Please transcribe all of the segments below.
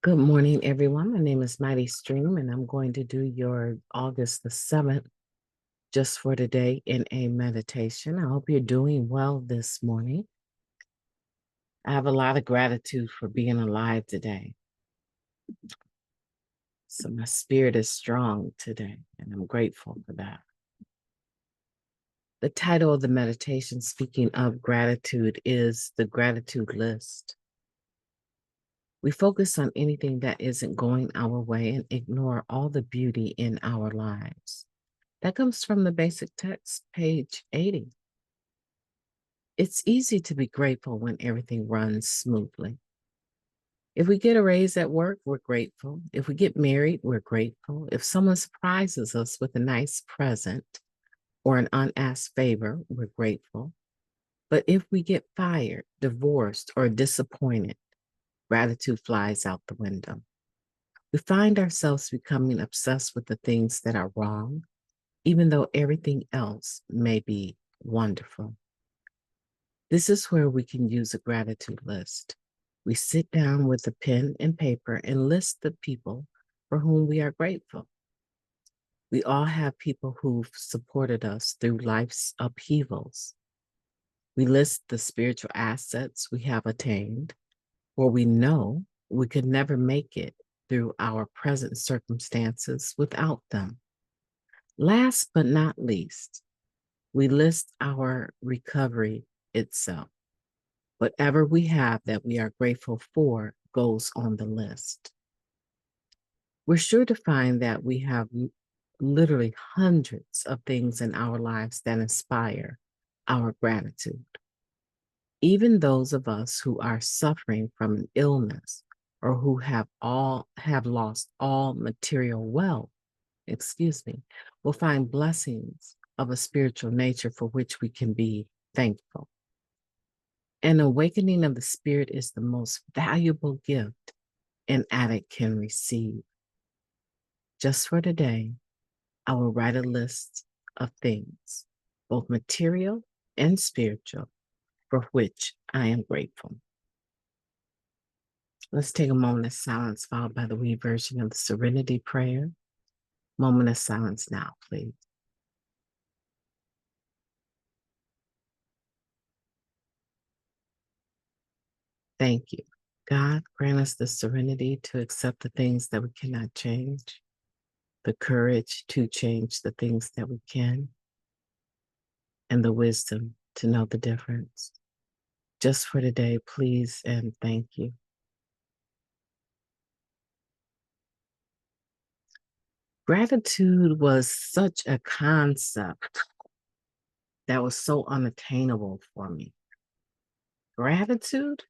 Good morning, everyone. My name is Mighty Stream, and I'm going to do your August the 7th just for today in a meditation. I hope you're doing well this morning. I have a lot of gratitude for being alive today. So my spirit is strong today, and I'm grateful for that. The title of the meditation, speaking of gratitude, is the gratitude list. We focus on anything that isn't going our way and ignore all the beauty in our lives. That comes from the basic text, page 80. It's easy to be grateful when everything runs smoothly. If we get a raise at work, we're grateful. If we get married, we're grateful. If someone surprises us with a nice present or an unasked favor, we're grateful. But if we get fired, divorced, or disappointed, gratitude flies out the window. We find ourselves becoming obsessed with the things that are wrong, even though everything else may be wonderful. This is where we can use a gratitude list. We sit down with a pen and paper and list the people for whom we are grateful. We all have people who've supported us through life's upheavals. We list the spiritual assets we have attained, or we know we could never make it through our present circumstances without them. Last but not least, we list our recovery itself. Whatever we have that we are grateful for goes on the list. We're sure to find that we have literally hundreds of things in our lives that inspire our gratitude. Even those of us who are suffering from an illness or who have lost all material wealth, will find blessings of a spiritual nature for which we can be thankful. An awakening of the spirit is the most valuable gift an addict can receive. Just for today, I will write a list of things, both material and spiritual, for which I am grateful. Let's take a moment of silence, followed by the wee version of the Serenity Prayer. Moment of silence now, please. Thank you. God, grant us the serenity to accept the things that we cannot change, the courage to change the things that we can, and the wisdom to know the difference. Just for today, please and thank you. Gratitude was such a concept that was so unattainable for me. Gratitude?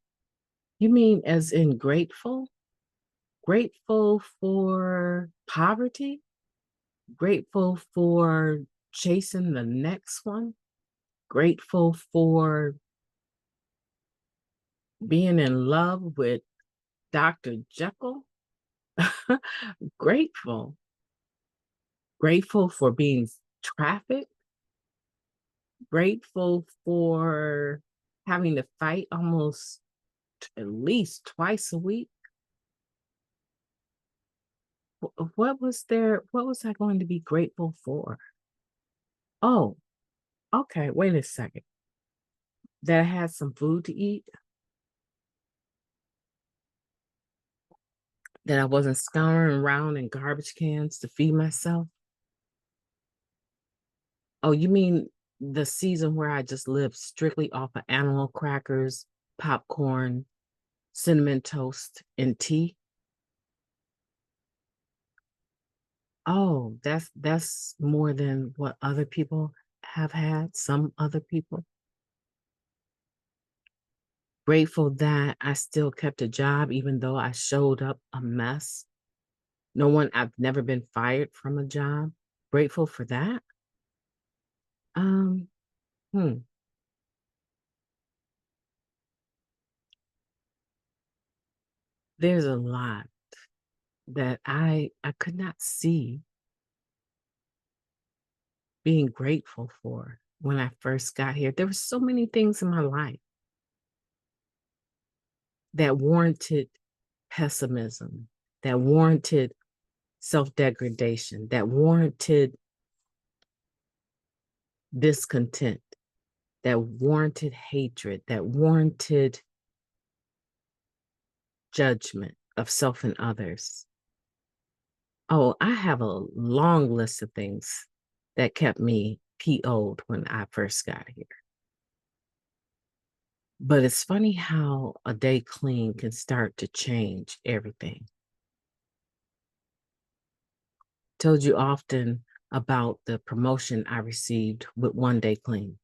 You mean as in grateful? Grateful for poverty? Grateful for chasing the next one? Grateful for being in love with Dr. Jekyll? Grateful. Grateful for being trafficked? Grateful for having to fight almost at least twice a week. What was there? What was I going to be grateful for? Oh, okay. Wait a second. That I had some food to eat, that I wasn't scouring around in garbage cans to feed myself. Oh, you mean the season where I just lived strictly off of animal crackers, popcorn, cinnamon toast, and tea? Oh, that's more than what other people have had, some other people. Grateful that I still kept a job even though I showed up a mess. I've never been fired from a job. Grateful for that. Um, hmm. There's a lot that I could not see being grateful for when I first got here. There were so many things in my life that warranted pessimism, that warranted self-degradation, that warranted discontent, that warranted hatred, that warranted judgment of self and others. Oh, I have a long list of things that kept me H.O.O.D when I first got here. But it's funny how a day clean can start to change everything. Told you often about the promotion I received with one day clean.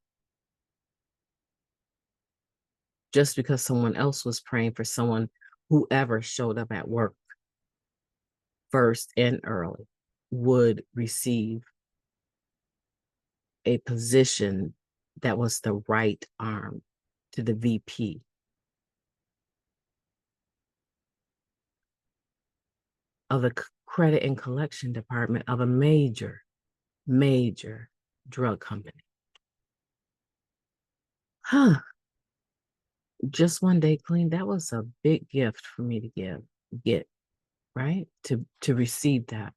Just because someone else was praying for someone, whoever showed up at work first and early would receive a position that was the right arm to the VP of the credit and collection department of a major, major drug company. Huh. Just one day clean, that was a big gift for me to get, right? To receive that.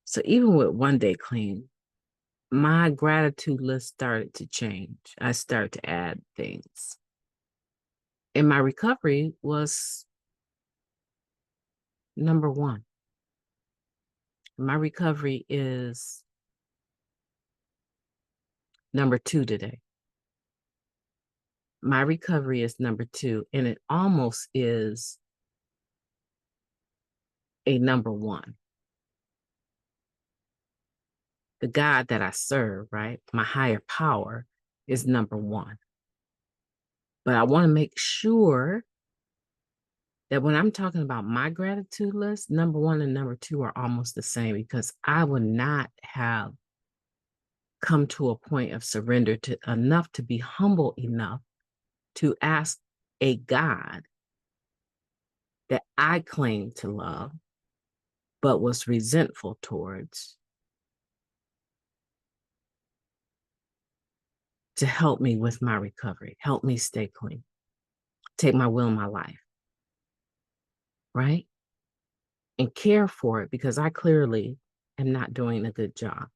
So even with one day clean, my gratitude list started to change. I started to add things. And my recovery was number one. My recovery is number two today. My recovery is number two, and it almost is a number one. The God that I serve, right? My higher power is number one. But I want to make sure that when I'm talking about my gratitude list, number one and number two are almost the same, because I would not have come to a point of surrender to enough to be humble enough to ask a God that I claim to love, but was resentful towards, to help me with my recovery, help me stay clean, take my will in my life, right? And care for it, because I clearly am not doing a good job.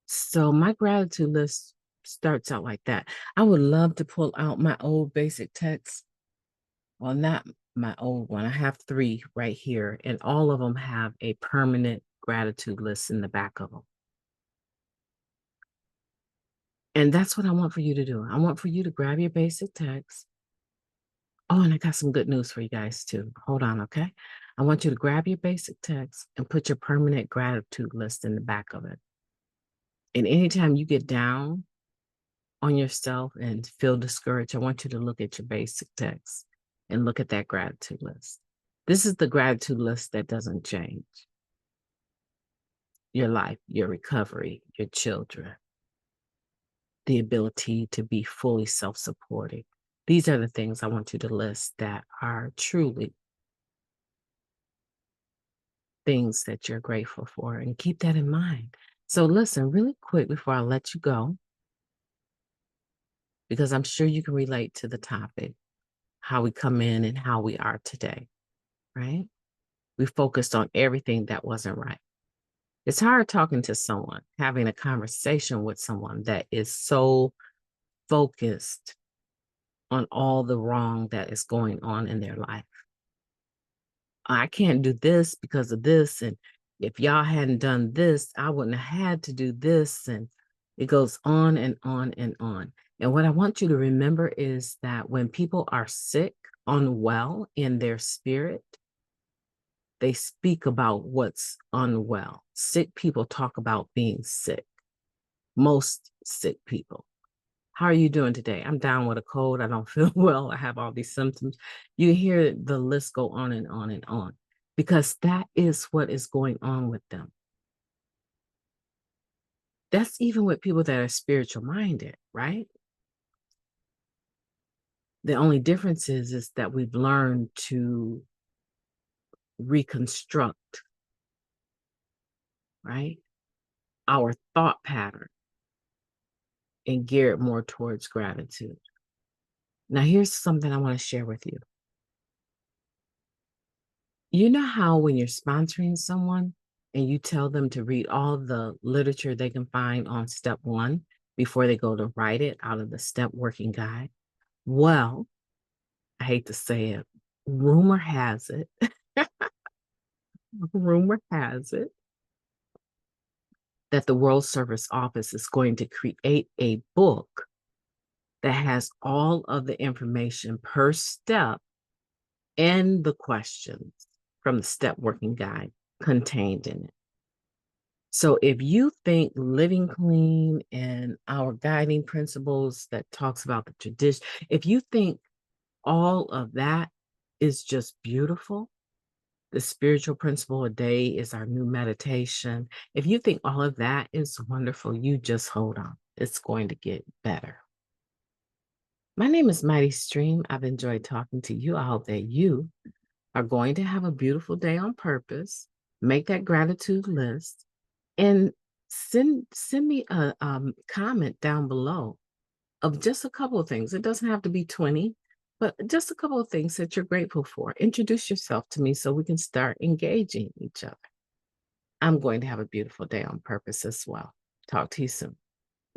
So my gratitude list starts out like that. I would love to pull out my old basic text. Well, not my old one. I have 3 right here, and all of them have a permanent gratitude list in the back of them. And that's what I want for you to do. I want for you to grab your basic text. Oh, and I got some good news for you guys too. Hold on, okay? I want you to grab your basic text and put your permanent gratitude list in the back of it. And anytime you get down on yourself and feel discouraged, I want you to look at your basic text and look at that gratitude list. This is the gratitude list that doesn't change. Your life, your recovery, your children, the ability to be fully self-supporting. These are the things I want you to list that are truly things that you're grateful for, and keep that in mind. So listen, really quick before I let you go, because I'm sure you can relate to the topic, how we come in and how we are today, right? We focused on everything that wasn't right. It's hard talking to someone, having a conversation with someone that is so focused on all the wrong that is going on in their life. I can't do this because of this. And if y'all hadn't done this, I wouldn't have had to do this. And it goes on and on and on. And what I want you to remember is that when people are sick, unwell in their spirit, they speak about what's unwell. Sick people talk about being sick. Most sick people. How are you doing today? I'm down with a cold. I don't feel well. I have all these symptoms. You hear the list go on and on and on, because that is what is going on with them. That's even with people that are spiritual minded, right? The only difference is that we've learned to reconstruct, right, our thought pattern and gear it more towards gratitude. Now, here's something I want to share with you. You know how when you're sponsoring someone and you tell them to read all the literature they can find on step one before they go to write it out of the step working guide? Well, I hate to say it, rumor has it, rumor has it that the World Service Office is going to create a book that has all of the information per step and the questions from the step working guide contained in it. So if you think living clean and our guiding principles that talks about the tradition, if you think all of that is just beautiful, the spiritual principle a day is our new meditation. If you think all of that is wonderful, you just hold on. It's going to get better. My name is Mighty Stream. I've enjoyed talking to you. I hope that you are going to have a beautiful day on purpose. Make that gratitude list and send me a comment down below of just a couple of things. It doesn't have to be 20, but just a couple of things that you're grateful for. Introduce yourself to me so we can start engaging each other. I'm going to have a beautiful day on purpose as well. Talk to you soon.